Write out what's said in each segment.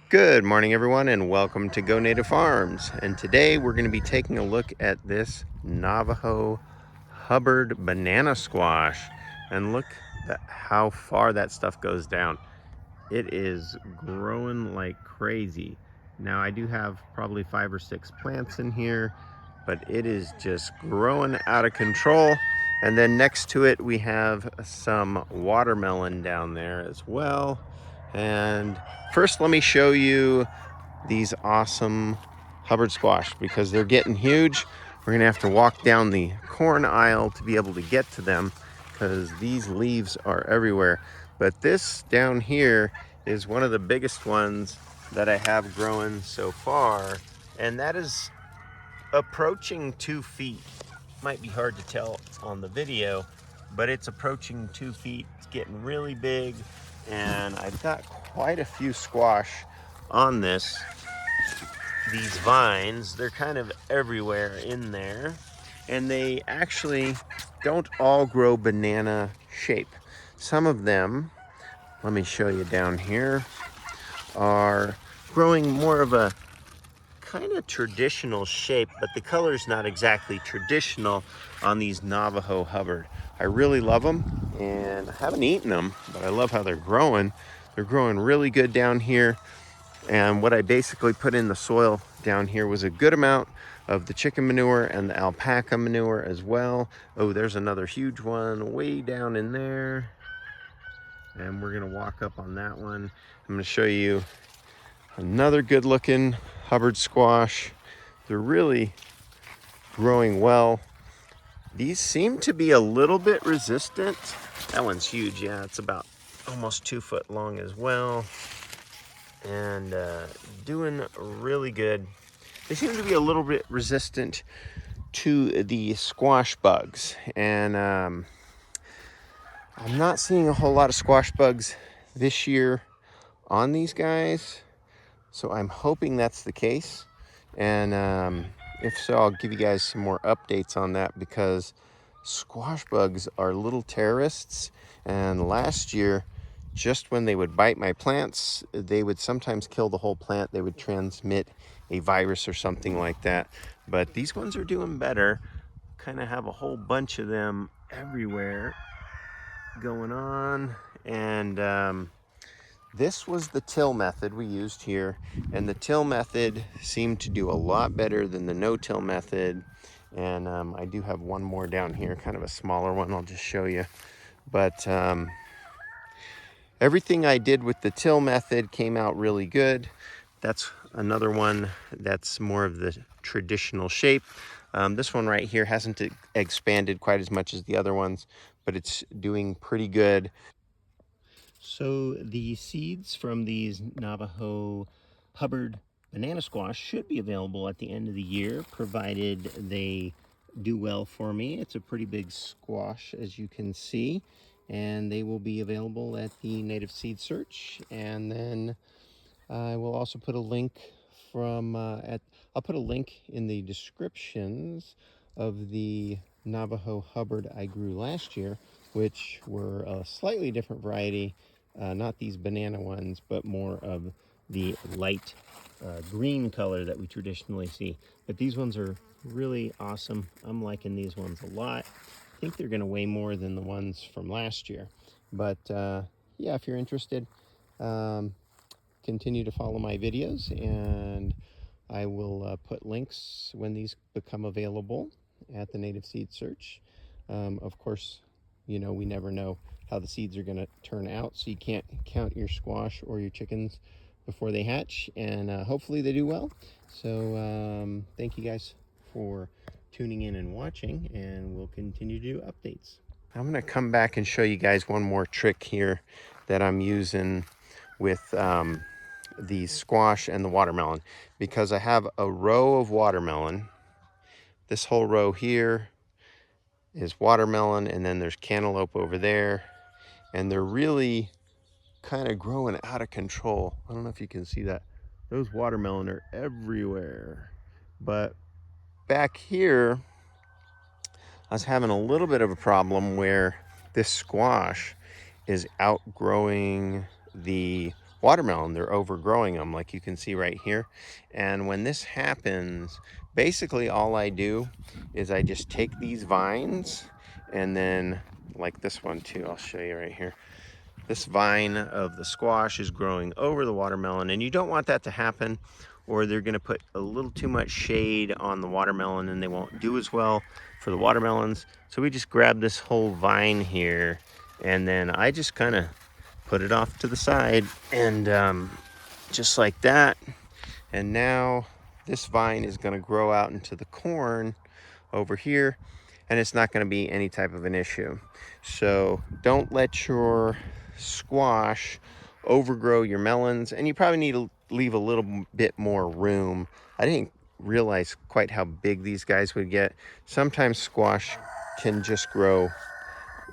Good morning, everyone, and welcome to Go Native Farms. And today we're going to be taking a look at this Navajo Hubbard Banana Squash. And look at how far that stuff goes down. It is growing like crazy. Now, I do have probably 5 or 6 plants in here, but it is just growing out of control. And then next to it, we have some watermelon down there as well. And first, let me show you these awesome Hubbard squash because they're getting huge. We're gonna have to walk down the corn aisle to be able to get to them because these leaves are everywhere. But this down here is one of the biggest ones that I have growing so far, and that is approaching 2 feet. Might be hard to tell on the video, but it's approaching 2 feet. It's getting really big, and I've got quite a few squash on these vines. They're kind of everywhere in there, and they actually don't all grow banana shape. Some of them, let me show you down here, are growing more of a kind of traditional shape, but the color's not exactly traditional on these Navajo Hubbard. I really love them, and I haven't eaten them, but I love how they're growing. They're growing really good down here. And what I basically put in the soil down here was a good amount of the chicken manure and the alpaca manure as well. Oh, there's another huge one way down in there. And we're gonna walk up on that one. I'm gonna show you another good looking Hubbard squash. They're really growing well. These seem to be a little bit resistant. That one's huge, yeah, it's about almost 2 foot long as well. And doing really good. They seem to be a little bit resistant to the squash bugs, and I'm not seeing a whole lot of squash bugs this year on these guys, so I'm hoping that's the case. And if so, I'll give you guys some more updates on that, because squash bugs are little terrorists, and last year, just when they would bite my plants, they would sometimes kill the whole plant. They would transmit a virus or something like that. But these ones are doing better. Kind of have a whole bunch of them everywhere going on. And this was the till method we used here. And the till method seemed to do a lot better than the no-till method. And I do have one more down here, kind of a smaller one. I'll just show you. But everything I did with the till method came out really good. That's another one that's more of the traditional shape. This one right here hasn't expanded quite as much as the other ones, but it's doing pretty good. So the seeds from these Navajo Hubbard banana squash should be available at the end of the year, provided they do well for me. It's a pretty big squash, as you can see, and they will be available at the Native Seed Search. And then I will also put a link I'll put a link in the descriptions of the Navajo Hubbard I grew last year, which were a slightly different variety, not these banana ones, but more of the light green color that we traditionally see. But these ones are really awesome. I'm liking these ones a lot. I think they're gonna weigh more than the ones from last year. But yeah, if you're interested, continue to follow my videos, and I will put links when these become available at the Native Seed Search. Of course, you know, we never know how the seeds are going to turn out, so you can't count your squash or your chickens before they hatch, and hopefully they do well. So thank you guys for tuning in and watching, and we'll continue to do updates. I'm going to come back and show you guys one more trick here that I'm using with the squash and the watermelon, because I have a row of watermelon. This whole row here is watermelon, and then there's cantaloupe over there, and they're really kind of growing out of control. I don't know if you can see that. Those watermelon are everywhere. But back here, I was having a little bit of a problem where this squash is outgrowing the watermelon. They're overgrowing them, like you can see right here. And when this happens, basically all I do is I just take these vines, and then like this one too, I'll show you right here. This vine of the squash is growing over the watermelon, and you don't want that to happen, or they're going to put a little too much shade on the watermelon and they won't do as well for the watermelons. So we just grab this whole vine here, and then I just kind of put it off to the side, and just like that. And now this vine is going to grow out into the corn over here, and it's not going to be any type of an issue. So don't let your squash overgrow your melons, and you probably need to leave a little bit more room. I didn't realize quite how big these guys would get. Sometimes squash can just grow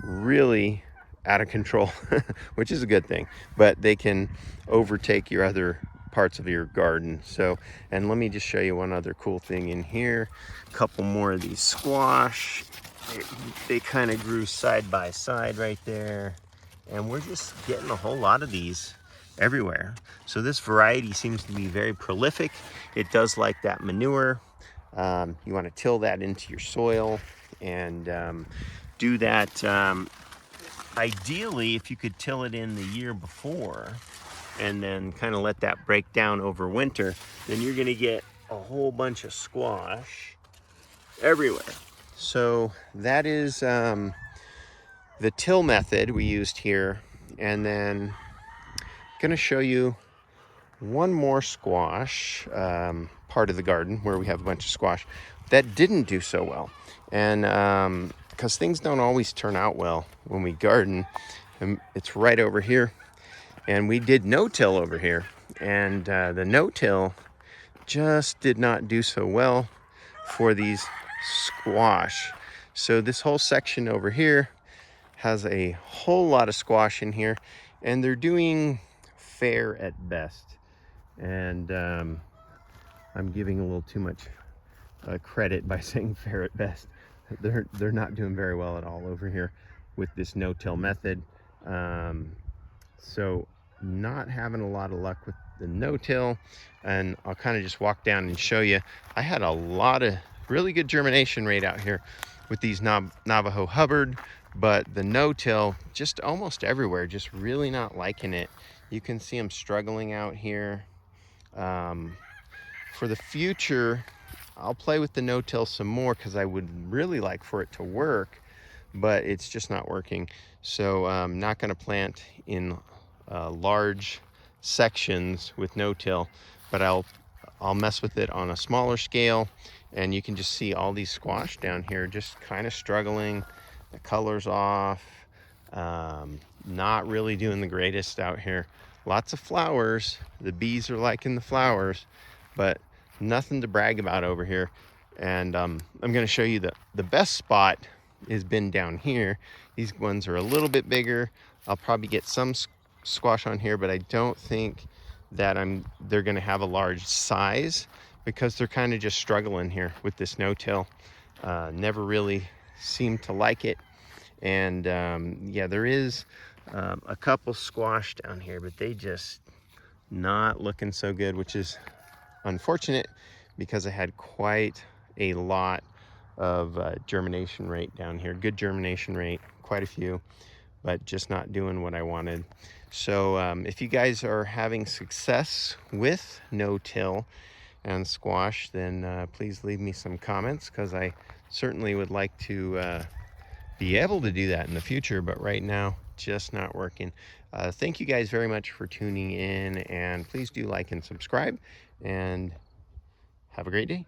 really out of control, which is a good thing, but they can overtake your other parts of your garden. So, and let me just show you one other cool thing in here. A couple more of these squash. They kind of grew side by side right there, and we're just getting a whole lot of these everywhere. So this variety seems to be very prolific. It does like that manure. You want to till that into your soil, and do that ideally if you could till it in the year before, and then kind of let that break down over winter, then you're going to get a whole bunch of squash everywhere. So that is the till method we used here. And then I'm going to show you one more squash part of the garden where we have a bunch of squash that didn't do so well. And because things don't always turn out well when we garden, and it's right over here. And we did no-till over here, and the no-till just did not do so well for these squash. So this whole section over here has a whole lot of squash in here, and they're doing fair at best. And I'm giving a little too much credit by saying fair at best. They're not doing very well at all over here with this no-till method. So not having a lot of luck with the no-till, and I'll kind of just walk down and show you. I had a lot of really good germination rate out here with these Navajo Hubbard, but the no-till just almost everywhere, just really not liking it. You can see them struggling out here. For the future, I'll play with the no-till some more because I would really like for it to work, but it's just not working. So I'm not going to plant in large sections with no-till, but I'll mess with it on a smaller scale. And you can just see all these squash down here just kind of struggling. The color's off. Not really doing the greatest out here. Lots of flowers. The bees are liking the flowers, but nothing to brag about over here. And I'm going to show you the best spot has been down here. These ones are a little bit bigger. I'll probably get some squash on here, but I don't think that they're going to have a large size because they're kind of just struggling here with this no-till. Never really seemed to like it. And yeah, there is a couple squash down here, but they just not looking so good, which is unfortunate because I had quite a lot of germination rate down here. Good germination rate, quite a few, but just not doing what I wanted. So if you guys are having success with no-till and squash, then please leave me some comments, because I certainly would like to be able to do that in the future, but right now just not working. Thank you guys very much for tuning in, and please do like and subscribe, and have a great day.